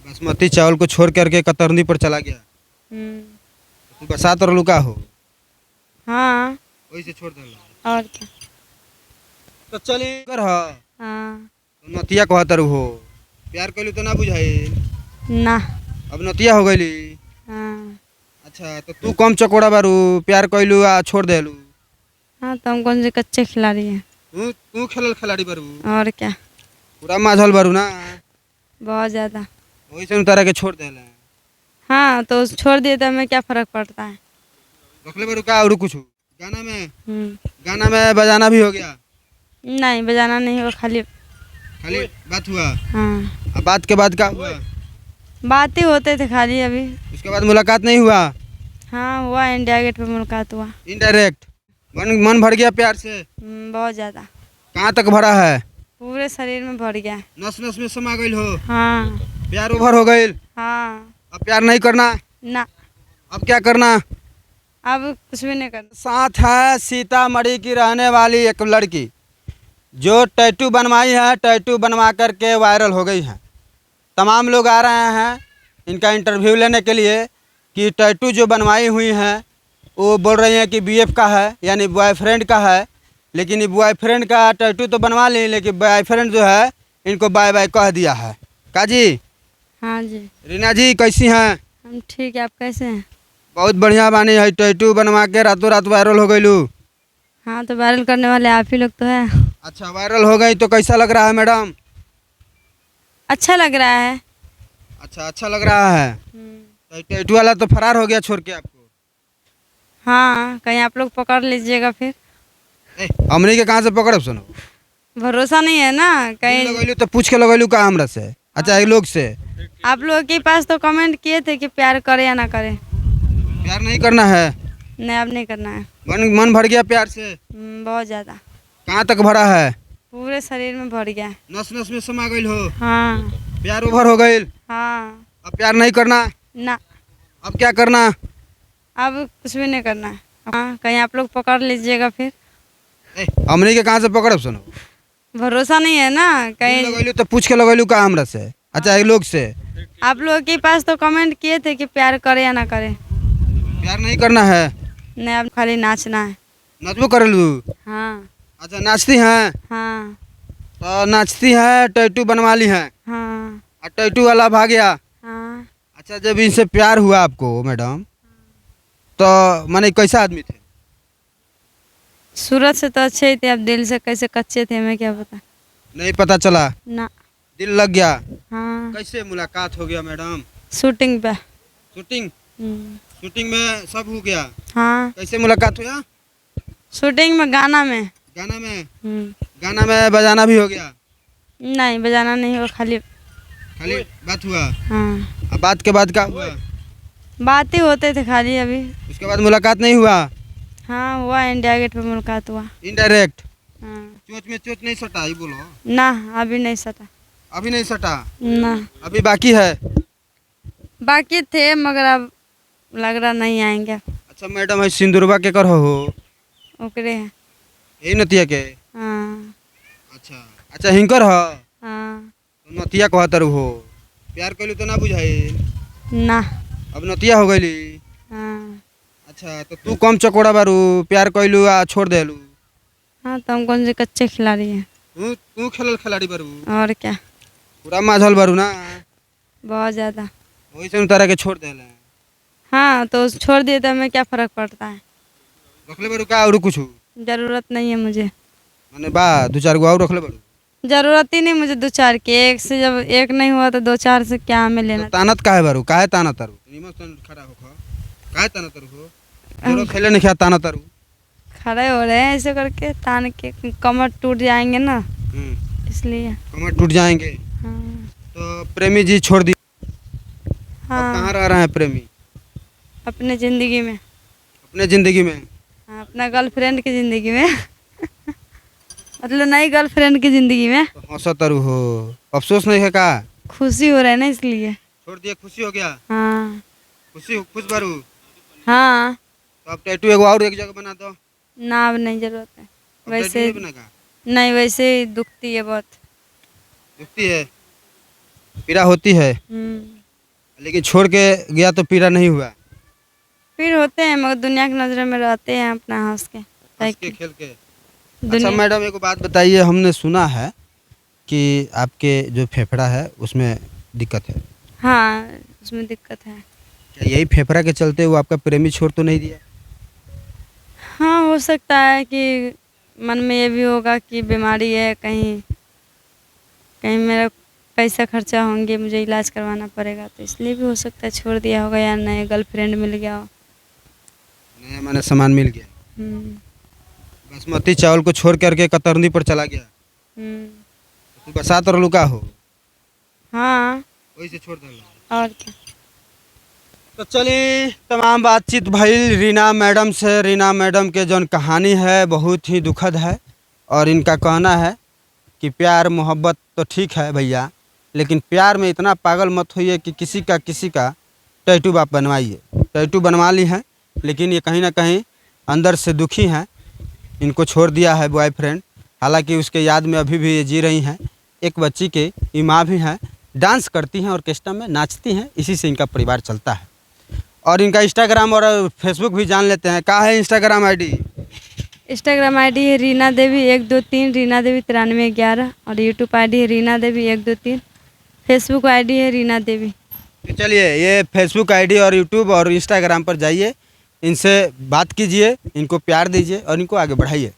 बासमती चावल को छोड़ करके कतरनी पर चला गया। हम्म। तू बरसात और लुका हो हाँ। वही से छोड़ दे। और क्या। तो चली कर ह हाँ। तो नतिया कहतर हो प्यार कैलू तो ना बुझाई। ना। अब नतिया हो गईली। हाँ। अच्छा तो तू कम चकोड़ा बारू प्यार कैलू आ छोड़ देलू। हाँ तो हम कौन से कच्चे खिलाड़ी हैं। तू तू खेलल खिलाड़ी बारू और क्या। पूरा माझल बारू ना बहुत ज़्यादा। वही से तारा के छोड़ देला। हाँ तो छोड़ दिए तो हमें क्या फ़र्क पड़ता है। रखले बारू का और कुछ गाना में हम्म। गाना में बजाना भी हो गया। नहीं बजाना नहीं हुआ खाली। खाली बात हुआ। हाँ अब बात के बाद क्या हुआ। बातें होते थे खाली अभी। उसके बाद मुलाकात नहीं हुआ। हाँ हुआ इंडिया गेट पे मुलाकात हुआ। इनडायरेक्ट मन भर गया प्यार से। बहुत ज़्यादा। कहाँ तक भरा है। पूरे शरीर में भर गया। नस नस में समा गई हो। हाँ। प्यार ओवर हो गई। हाँ। अब प्यार नहीं करना। ना। अब क्या करना। अब कुछ भी नहीं करना। साथ है सीतामढ़ी की रहने वाली एक लड़की जो टैटू बनवाई है। टैटू बनवा करके वायरल हो गई है। तमाम लोग आ रहे हैं इनका इंटरव्यू लेने के लिए कि टैटू जो बनवाई हुई है वो बोल रही हैं कि बीएफ का है यानी बॉयफ्रेंड का है। लेकिन ये बॉयफ्रेंड का टैटू तो बनवा ली लेकिन बॉयफ्रेंड जो है इनको बाय बाय कह दिया है। काजी। हाँ जी। रीना जी कैसी हैं। हम ठीक है। आप कैसे हैं। बहुत बढ़िया बानी है। टैटू बनवा के रातों रात वायरल हो गई। हाँ तो वायरल करने वाले आप ही लोग तो है। अच्छा वायरल हो गई तो कैसा लग रहा है मैडम। अच्छा लग रहा है। अच्छा लग रहा है। तो टैटू वाला तो फरार हो गया छोड़ के आपको। हाँ कहीं आप लोग पकड़ लीजिएगा फिर। हमनी के कहाँ से पकड़ब सुनो। भरोसा नहीं है ना कहीं। लगैलू तो पूछ के लगैलू का हमरा से। अच्छा एक लोग से आप लोग के पास तो कमेंट किए थे कि प्यार करे या ना करे। प्यार नहीं करना है। नहीं अब नहीं करना है। मन भर गया प्यार से। बहुत ज़्यादा। कहाँ तक भरा है। पूरे शरीर में भर गया। नस नस में समा गई हो। हाँ। प्यार ओवर हो गई। हाँ। अब प्यार नहीं करना। ना। अब क्या करना। अब कुछ भी नहीं करना है। हाँ कहीं आप लोग पकड़ लीजिएगा फिर। हमनी के कहाँ से पकड़ब सुनो। भरोसा नहीं है ना कहीं। लगैलू तो पूछ के लगैलू का हमरा से। अच्छा एक लोग से आप लोग के पास तो कमेंट किए थे कि प्यार करे या ना करे। प्यार नहीं करना है। नहीं अब खाली नाचना है। नचबो करेलू। हाँ। अच्छा नाचती हैं। हाँ। तो नाचती है टैटू बनवा ली है हाँ। और टैटू वाला भाग गया। हाँ। अच्छा जब इनसे प्यार हुआ आपको मैडम तो माने कैसा आदमी थे। सूरत से तो अच्छे ही थे। अब दिल से कैसे कच्चे थे हमें क्या पता। नहीं पता चला। ना। दिल लग गया। हाँ। कैसे मुलाकात हो गया मैडम। शूटिंग पे। शूटिंग हम्म। शूटिंग में सब हो गया। हाँ कैसे मुलाकात हुआ। शूटिंग में गाना में। गाना में बजाना भी हो गया। नहीं बजाना नहीं हुआ खाली। खाली बात हुआ। हाँ अब बात के बाद क्या हुआ। बातें होते थे खाली अभी। उसके बाद मुलाकात नहीं हुआ। हाँ हुआ इंडिया गेट पे मुलाकात हुआ। इनडायरेक्ट हाँ। चोच में चोच नहीं सटा ही बोलो। ना अभी नहीं सटा। अभी नहीं सटा। ना अभी बाकी है। बाकी थे मगर अब लग रहा नहीं आएंगे। अच्छा मैडम है सिंदूरबा के कर हो ओकरे है। यही नतिया के। हाँ। अच्छा हिंकर ह हाँ। तो नतिया कहतर हो प्यार कैलू तो ना बुझाई। ना। अब नतिया हो गईली। हाँ। अच्छा तो तू कम चकोड़ा बारू प्यार कैलू आ छोड़ देलू। हाँ तो हम कौन से कच्चे खिलाड़ी हैं। तू खेलल खिलाड़ी बारू और क्या। पूरा माझल बारू ना बहुत ज़्यादा। वही से तारा के छोड़ देला। हाँ तो छोड़ दिए तो हमें क्या फ़र्क पड़ता है। रखले बारू का और कुछ ज़रूरत नहीं है मुझे। माने बा दो चार गो और रखले बारू। ज़रूरत ही नहीं मुझे दो चार की। एक से जब एक नहीं हुआ तो दो चार से क्या हमें लेना। तानत काहे बारू काहे ताना तारू निमन खड़ा होखो काहे ताना तारू हो जोरो खेले नहीं खा ताना तारू। खड़े हो रहे हैं ऐसे करके तान के कमर टूट जाएंगे ना इसलिए। कमर टूट जाएंगे। हाँ। तो प्रेमी जी छोड़ दी। हाँ कहाँ रह रहे हैं प्रेमी। अपने ज़िंदगी में। अपने जिंदगी में। हाँ अपना गर्लफ्रेंड की ज़िंदगी में मतलब नई गर्लफ्रेंड की ज़िंदगी में। तो हंसा तारू हो अफसोस नहीं है का। खुशी हो रहा है ना इसलिए। छोड़ दिया खुशी हो गया। हाँ। खुश बारू। हाँ। तो अब टैटू एगो और एक जगह बना दो। ना अब नहीं ज़रूरत है। अब वैसे टैटू नहीं बनेगा। नहीं वैसे ही दुखती है बहुत। दुखती है पीड़ा होती है। लेकिन छोड़ के गया तो पीड़ा नहीं हुआ? फिर होते हैं मगर दुनिया की नज़रों में रहते हैं अपना हंस के हंस के खेल के। अच्छा दुनिया मैडम एक बात बताइए, हमने सुना है कि आपके जो फेफड़ा है उसमें दिक्कत है। हाँ उसमें दिक्कत है। क्या यही फेफड़ा के चलते वो आपका प्रेमी छोड़ तो नहीं दिया? हाँ हो सकता है कि मन में ये भी होगा कि बीमारी है, कहीं कहीं मेरा पैसा खर्चा होंगे, मुझे इलाज करवाना पड़ेगा, तो इसलिए भी हो सकता है छोड़ दिया होगा या नए गर्लफ्रेंड मिल गया हो। नया माने सामान मिल गया, हम्म, बासमती चावल को छोड़ करके कतरनी पर चला गया। हम्म, तू बसात और लुका हो, हाँ वही से छोड़ देना। और क्या। तो चलिए तमाम बातचीत भइल रीना मैडम से। रीना मैडम के जौन कहानी है बहुत ही दुखद है और इनका कहना है कि प्यार मोहब्बत तो ठीक है भैया, लेकिन प्यार में इतना पागल मत होइए कि किसी का टैटू आप बनवाइए। टैटू बनवा ली हैं लेकिन ये कहीं ना कहीं अंदर से दुखी हैं। इनको छोड़ दिया है बॉयफ्रेंड, हालांकि उसके याद में अभी भी ये जी रही हैं। एक बच्ची के ये माँ भी हैं, डांस करती हैं, ऑर्केस्ट्रा में नाचती हैं, इसी से इनका परिवार चलता है। और इनका इंस्टाग्राम और फेसबुक भी जान लेते हैं। क्या है इंस्टाग्राम आईडी? इंस्टाग्राम आईडी है रीना देवी 123, रीना देवी 9311, और यूट्यूब आईडी है रीना देवी 123, फेसबुक आईडी है रीना देवी। तो चलिए ये फेसबुक आईडी और यूट्यूब और इंस्टाग्राम पर जाइए, इनसे बात कीजिए, इनको प्यार दीजिए और इनको आगे बढ़ाइए।